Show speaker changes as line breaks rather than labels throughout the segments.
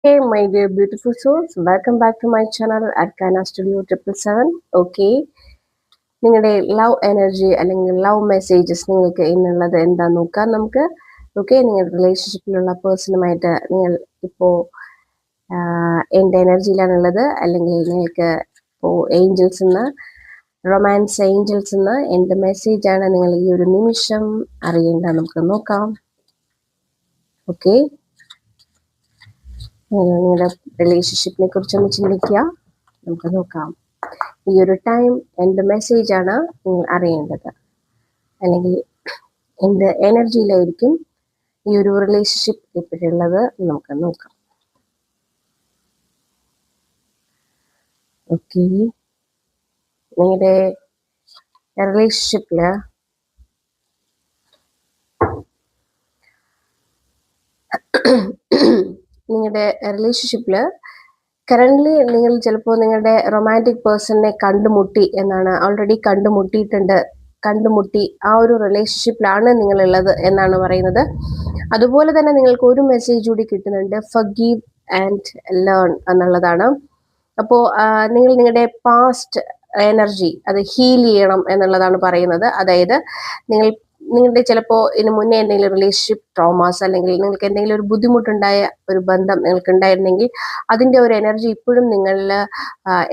Hey, my dear beautiful souls, welcome back to my channel Arcana Studio 777. Okay, നിങ്ങളുടെ love energy അല്ലെങ്കിൽ love messages നിങ്ങൾക്ക് ഇന്നുള്ളത് എന്താന്ന് നോക്കാം നമുക്ക്. ഓക്കെ, നിങ്ങളുടെ റിലേഷൻഷിപ്പിലുള്ള പേഴ്സണുമായിട്ട് നിങ്ങൾ ഇപ്പോൾ എന്ത് എനർജിയിലാണുള്ളത്, അല്ലെങ്കിൽ നിങ്ങൾക്ക് ഇപ്പോൾ ഏഞ്ചൽസ് നിന്ന്, റൊമാൻസ് ഏഞ്ചൽസ് നിന്ന് എന്ത് മെസ്സേജാണ് നിങ്ങൾ ഈ ഒരു നിമിഷം അറിയേണ്ടത് നമുക്ക് നോക്കാം. ഓക്കെ, നിങ്ങളുടെ റിലേഷൻഷിപ്പിനെ കുറിച്ചൊന്ന് ചിന്തിക്കുക, നമുക്ക് നോക്കാം. ഈ ഒരു ടൈം എന്ത് മെസ്സേജാണ് നിങ്ങൾ അറിയേണ്ടത്, അല്ലെങ്കിൽ എന്ത് എനർജിയിലായിരിക്കും ഈ ഒരു റിലേഷൻഷിപ്പ് ഇപ്പോഴുള്ളത് നമുക്ക് നോക്കാം. ഓക്കെ, നിങ്ങളുടെ റിലേഷൻഷിപ്പില് കറന്റ് നിങ്ങൾ ചിലപ്പോൾ നിങ്ങളുടെ റൊമാൻറ്റിക് പേഴ്സണിനെ കണ്ടുമുട്ടി എന്നാണ്, ഓൾറെഡി കണ്ടുമുട്ടി ആ ഒരു റിലേഷൻഷിപ്പിലാണ് നിങ്ങളുള്ളത് എന്നാണ് പറയുന്നത്. അതുപോലെ തന്നെ നിങ്ങൾക്ക് ഒരു മെസ്സേജ് കൂടി കിട്ടുന്നുണ്ട്, ഫർഗീവ് ആൻഡ് ലേൺ എന്നുള്ളതാണ്. അപ്പോൾ നിങ്ങൾ നിങ്ങളുടെ പാസ്റ്റ് എനർജി അത് ഹീൽ ചെയ്യണം എന്നുള്ളതാണ് പറയുന്നത്. അതായത് നിങ്ങളുടെ ചിലപ്പോൾ ഇതിന് മുന്നേ എന്തെങ്കിലും റിലേഷൻഷിപ്പ് ട്രോമാസ്, അല്ലെങ്കിൽ നിങ്ങൾക്ക് എന്തെങ്കിലും ഒരു ബുദ്ധിമുട്ടുണ്ടായ ഒരു ബന്ധം നിങ്ങൾക്ക് ഉണ്ടായിരുന്നെങ്കിൽ അതിന്റെ ഒരു എനർജി ഇപ്പോഴും നിങ്ങളിൽ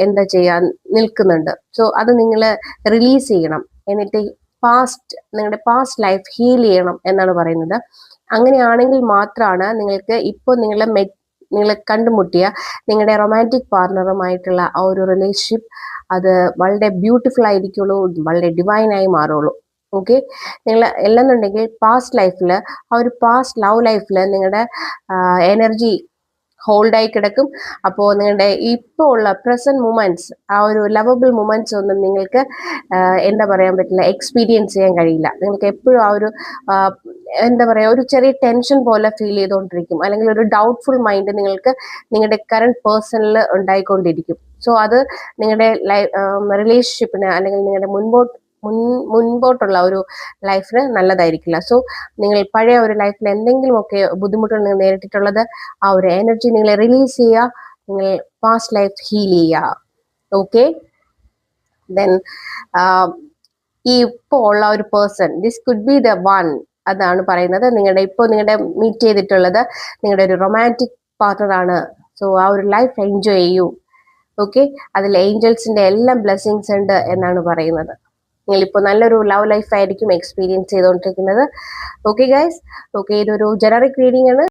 എന്താ ചെയ്യാൻ നിൽക്കുന്നുണ്ട്. സോ അത് നിങ്ങൾ റിലീസ് ചെയ്യണം, എന്നിട്ട് നിങ്ങളുടെ പാസ്റ്റ് ലൈഫ് ഹീൽ ചെയ്യണം എന്നാണ് പറയുന്നത്. അങ്ങനെയാണെങ്കിൽ മാത്രമാണ് നിങ്ങൾക്ക് ഇപ്പോൾ നിങ്ങൾ കണ്ടുമുട്ടിയ നിങ്ങളുടെ റൊമാൻറ്റിക് പാർട്ണറുമായിട്ടുള്ള ആ ഒരു റിലേഷൻഷിപ്പ് അത് വളരെ ബ്യൂട്ടിഫുൾ ആയിരിക്കുള്ളൂ, വളരെ ഡിവൈനായി മാറുള്ളൂ. ഓക്കെ, നിങ്ങൾ അല്ലെന്നുണ്ടെങ്കിൽ പാസ്റ്റ് ലൈഫിൽ, ആ ഒരു പാസ്റ്റ് ലവ് ലൈഫിൽ നിങ്ങളുടെ എനർജി ഹോൾഡായി കിടക്കും. അപ്പോൾ നിങ്ങളുടെ ഇപ്പോൾ ഉള്ള പ്രസന്റ് മൊമെന്റ്സ്, ആ ഒരു ലവബിൾ മൊമെന്റ്സ് ഒന്നും നിങ്ങൾക്ക് എന്താ പറയാൻ പറ്റില്ല, എക്സ്പീരിയൻസ് ചെയ്യാൻ കഴിയില്ല. നിങ്ങൾക്ക് എപ്പോഴും ആ ഒരു എന്താ പറയുക, ഒരു ചെറിയ ടെൻഷൻ പോലെ ഫീൽ ചെയ്തുകൊണ്ടിരിക്കും, അല്ലെങ്കിൽ ഒരു ഡൗട്ട്ഫുൾ മൈൻഡ് നിങ്ങൾക്ക് നിങ്ങളുടെ കറണ്ട് പേഴ്സണിൽ ഉണ്ടായിക്കൊണ്ടിരിക്കും. സോ അത് നിങ്ങളുടെ റിലേഷൻഷിപ്പിന്, അല്ലെങ്കിൽ നിങ്ങളുടെ മുൻപോട്ടുള്ള ഒരു ലൈഫിന് നല്ലതായിരിക്കില്ല. സോ നിങ്ങൾ പഴയ ഒരു ലൈഫിൽ എന്തെങ്കിലുമൊക്കെ ബുദ്ധിമുട്ടുകൾ നിങ്ങൾ നേരിട്ടിട്ടുള്ളത്, ആ ഒരു എനർജി നിങ്ങൾ റിലീസ് ചെയ്യുക, നിങ്ങൾ പാസ്റ്റ് ലൈഫ് ഹീൽ ചെയ്യുക. ഓക്കെ, ദെൻ ഈ ഇപ്പോൾ ഉള്ള ഒരു person, this could be the one, അതാണ് പറയുന്നത്. നിങ്ങളുടെ മീറ്റ് ചെയ്തിട്ടുള്ളത് നിങ്ങളുടെ ഒരു റൊമാൻറ്റിക് പാർട്ണർ ആണ്. സോ ആ ഒരു ലൈഫ് എൻജോയ് ചെയ്യൂ. ഓക്കെ, അതിൽ ഏഞ്ചൽസിന്റെ എല്ലാം ബ്ലെസ്സിങ്സ് ഉണ്ട് എന്നാണ് പറയുന്നത്. നിങ്ങളിപ്പോൾ നല്ലൊരു ലവ് ലൈഫ് ആയിരിക്കും എക്സ്പീരിയൻസ് ചെയ്തുകൊണ്ടിരിക്കുന്നത്. ഓക്കെ ഗൈസ്, ഓക്കെ, ഇതൊരു ജനറിക് റീഡിംഗ് ആണ്.